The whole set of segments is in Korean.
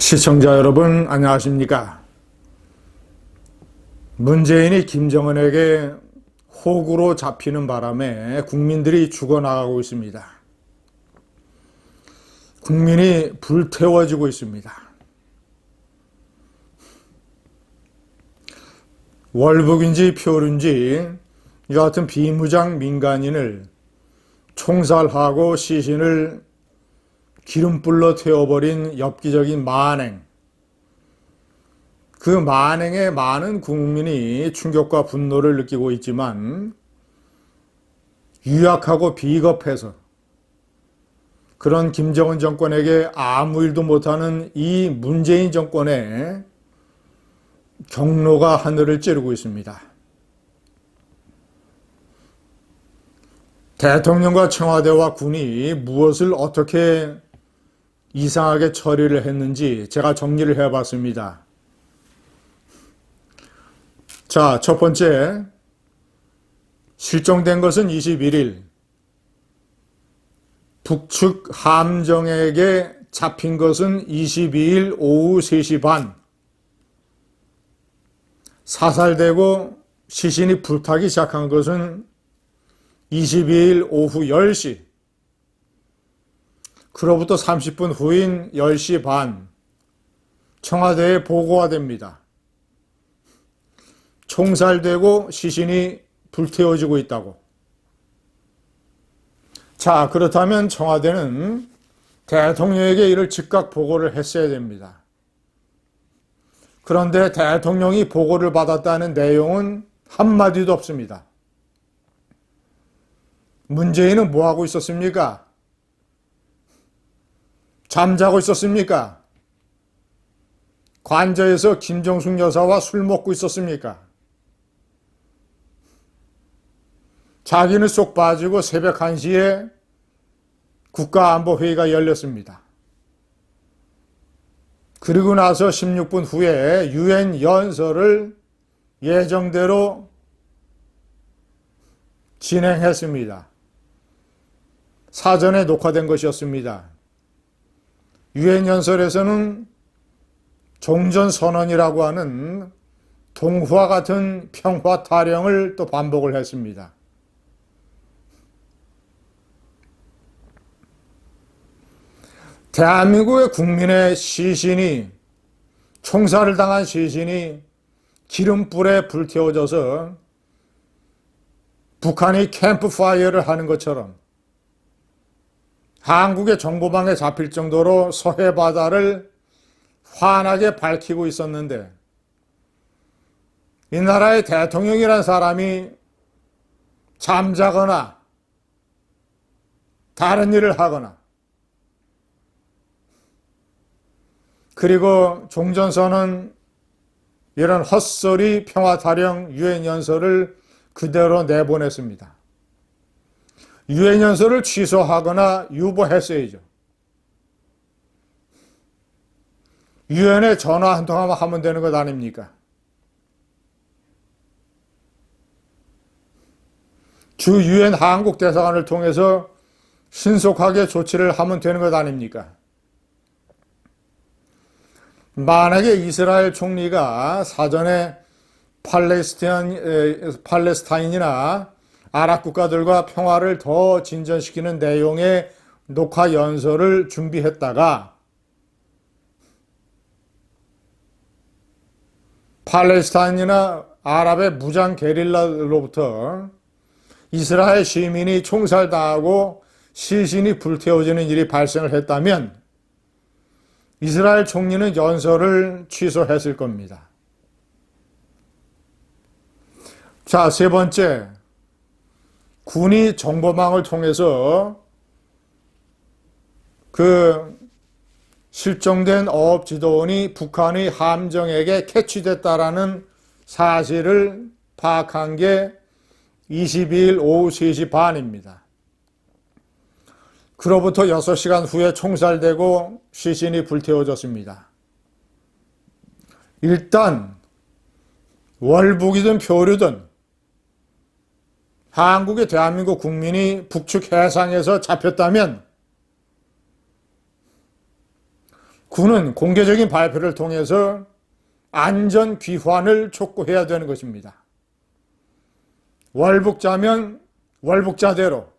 시청자 여러분, 안녕하십니까? 문재인이 김정은에게 호구로 잡히는 바람에 국민들이 죽어나가고 있습니다. 국민이 불태워지고 있습니다. 월북인지 표류인지 여하튼 비무장 민간인을 총살하고 시신을 기름불로 태워버린 엽기적인 만행. 그 만행에 많은 국민이 충격과 분노를 느끼고 있지만 유약하고 비겁해서 그런 김정은 정권에게 아무 일도 못하는 이 문재인 정권의 경로가 하늘을 찌르고 있습니다. 대통령과 청와대와 군이 무엇을 어떻게 이상하게 처리를 했는지 제가 정리를 해봤습니다. 자, 첫 번째, 실종된 것은 21일, 북측 함정에게 잡힌 것은 22일 오후 3시 반, 사살되고 시신이 불타기 시작한 것은 22일 오후 10시, 그로부터 30분 후인 10시 반, 청와대에 보고가 됩니다. 총살되고 시신이 불태워지고 있다고. 자, 그렇다면 청와대는 대통령에게 이를 즉각 보고를 했어야 됩니다. 그런데 대통령이 보고를 받았다는 내용은 한마디도 없습니다. 문재인은 뭐하고 있었습니까? 잠자고 있었습니까? 관저에서 김정숙 여사와 술 먹고 있었습니까? 자기는 쏙 빠지고 새벽 1시에 국가안보회의가 열렸습니다. 그리고 나서 16분 후에 유엔 연설을 예정대로 진행했습니다. 사전에 녹화된 것이었습니다. 유엔 연설에서는 종전선언이라고 하는 동화 같은 평화 타령을 또 반복을 했습니다. 대한민국의 국민의 시신이, 총살을 당한 시신이 기름불에 불태워져서 북한이 캠프파이어를 하는 것처럼 한국의 정보망에 잡힐 정도로 서해 바다를 환하게 밝히고 있었는데, 이 나라의 대통령이란 사람이 잠자거나 다른 일을 하거나, 그리고 종전선언 이런 헛소리 평화타령 유엔 연설을 그대로 내보냈습니다. 유엔 연설을 취소하거나 유보했어야죠. 유엔에 전화 한 통화만 하면 되는 것 아닙니까? 주 유엔 한국 대사관을 통해서 신속하게 조치를 하면 되는 것 아닙니까? 만약에 이스라엘 총리가 사전에 팔레스타인이나 아랍 국가들과 평화를 더 진전시키는 내용의 녹화 연설을 준비했다가 팔레스타인이나 아랍의 무장 게릴라로부터 이스라엘 시민이 총살당하고 시신이 불태워지는 일이 발생을 했다면 이스라엘 총리는 연설을 취소했을 겁니다. 자, 세 번째, 군이 정보망을 통해서 그 실종된 어업 지도원이 북한의 함정에게 캐치됐다라는 사실을 파악한 게 22일 오후 3시 반입니다. 그로부터 6시간 후에 총살되고 시신이 불태워졌습니다. 일단 월북이든 표류든 한국의 대한민국 국민이 북측 해상에서 잡혔다면 군은 공개적인 발표를 통해서 안전 귀환을 촉구해야 되는 것입니다. 월북자면 월북자대로,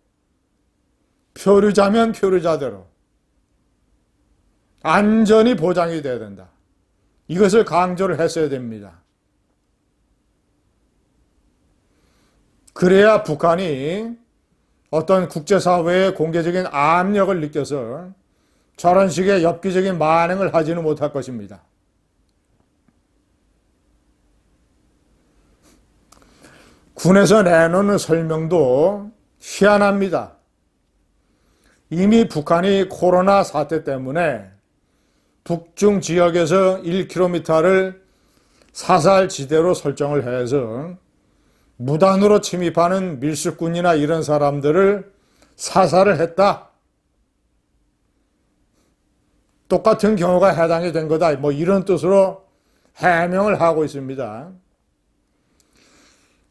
표류자면 표류자대로 안전이 보장이 돼야 된다. 이것을 강조를 했어야 됩니다. 그래야 북한이 어떤 국제사회의 공개적인 압력을 느껴서 저런 식의 엽기적인 만행을 하지는 못할 것입니다. 군에서 내놓는 설명도 희한합니다. 이미 북한이 코로나 사태 때문에 북중 지역에서 1km를 사살지대로 설정을 해서 무단으로 침입하는 밀수꾼이나 이런 사람들을 사살을 했다. 똑같은 경우가 해당이 된 거다. 뭐 이런 뜻으로 해명을 하고 있습니다.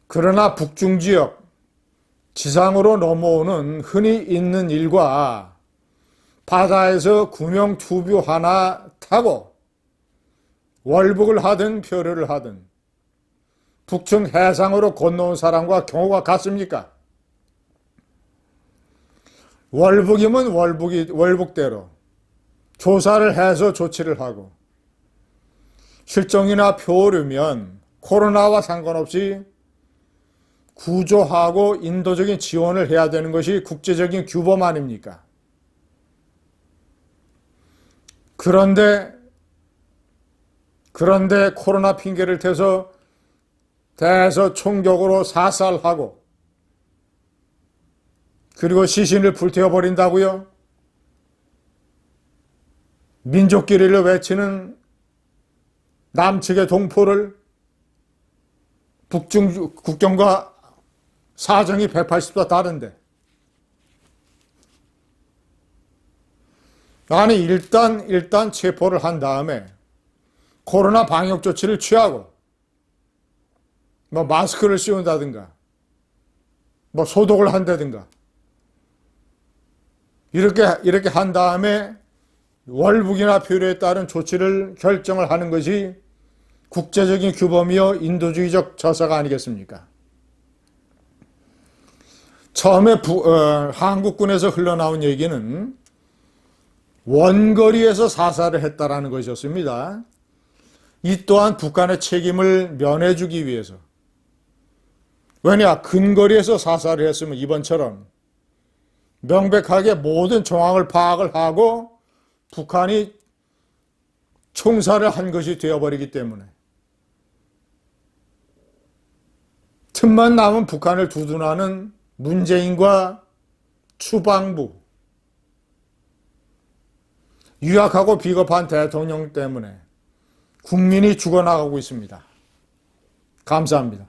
그러나 북중 지역, 지상으로 넘어오는 흔히 있는 일과 바다에서 구명 투뷰 하나 타고 월북을 하든 표류를 하든 북측 해상으로 건너온 사람과 경우가 같습니까? 월북이면 월북대로 조사를 해서 조치를 하고, 실종이나 표류면 코로나와 상관없이 구조하고 인도적인 지원을 해야 되는 것이 국제적인 규범 아닙니까? 그런데 코로나 핑계를 대서 총격으로 사살하고 그리고 시신을 불태워버린다고요? 민족끼리를 외치는 남측의 동포를 북중 국경과 사정이 180도 다른데, 아니 일단 체포를 한 다음에 코로나 방역 조치를 취하고 뭐 마스크를 씌운다든가 뭐 소독을 한다든가 이렇게 한 다음에 월북이나 표류에 따른 조치를 결정을 하는 것이 국제적인 규범이요 인도주의적 저사가 아니겠습니까? 처음에 한국군에서 흘러나온 얘기는 원거리에서 사살을 했다라는 것이었습니다. 이 또한 북한의 책임을 면해주기 위해서. 왜냐, 근거리에서 사살을 했으면 이번처럼 명백하게 모든 정황을 파악을 하고 북한이 총살을 한 것이 되어버리기 때문에 틈만 남은 북한을 두둔하는 문재인과 추방부, 유약하고 비겁한 대통령 때문에 국민이 죽어나가고 있습니다. 감사합니다.